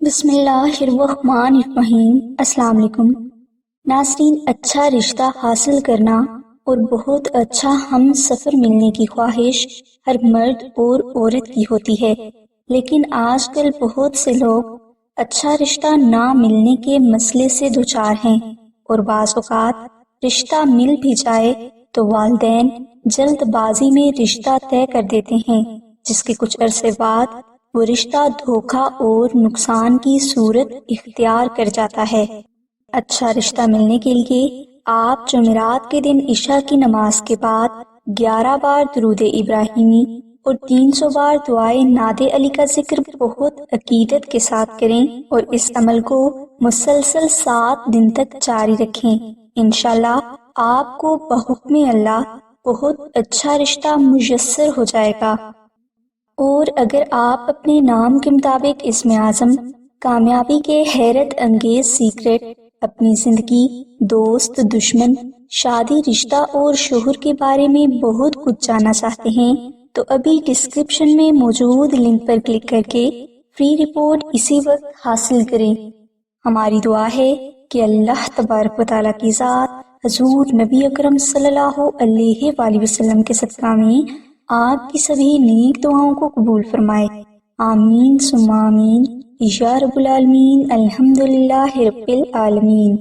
بسم اللہ الرحمن الرحیم۔ السلام علیکم ناظرین، اچھا رشتہ حاصل کرنا اور بہت اچھا ہم سفر ملنے کی خواہش ہر مرد اور عورت کی ہوتی ہے، لیکن آج کل بہت سے لوگ اچھا رشتہ نہ ملنے کے مسئلے سے دوچار ہیں، اور بعض اوقات رشتہ مل بھی جائے تو والدین جلد بازی میں رشتہ طے کر دیتے ہیں، جس کے کچھ عرصے بعد وہ رشتہ دھوکہ اور نقصان کی صورت اختیار کر جاتا ہے۔ اچھا رشتہ ملنے کے لیے آپ جمعرات کے دن عشاء کی نماز کے بعد 11 بار درود ابراہیمی اور 300 بار دعائے ناد علی کا ذکر بہت عقیدت کے ساتھ کریں، اور اس عمل کو مسلسل 7 دن تک جاری رکھیں۔ انشاءاللہ آپ کو بحکم اللہ بہت اچھا رشتہ میسر ہو جائے گا۔ اور اگر آپ اپنے نام کے مطابق اسم اعظم، کامیابی کے حیرت انگیز سیکرٹ، اپنی زندگی، دوست، دشمن، شادی، رشتہ اور شوہر کے بارے میں بہت کچھ جاننا چاہتے ہیں تو ابھی ڈسکرپشن میں موجود لنک پر کلک کر کے فری رپورٹ اسی وقت حاصل کریں۔ ہماری دعا ہے کہ اللہ تبارک و تعالیٰ کی ذات حضور نبی اکرم صلی اللہ علیہ وآلہ وسلم کے صدقہ میں آپ کی سبھی نیک دعاؤں کو قبول فرمائے۔ آمین ثم آمین یا رب العالمین۔ الحمدللہ رب العالمین۔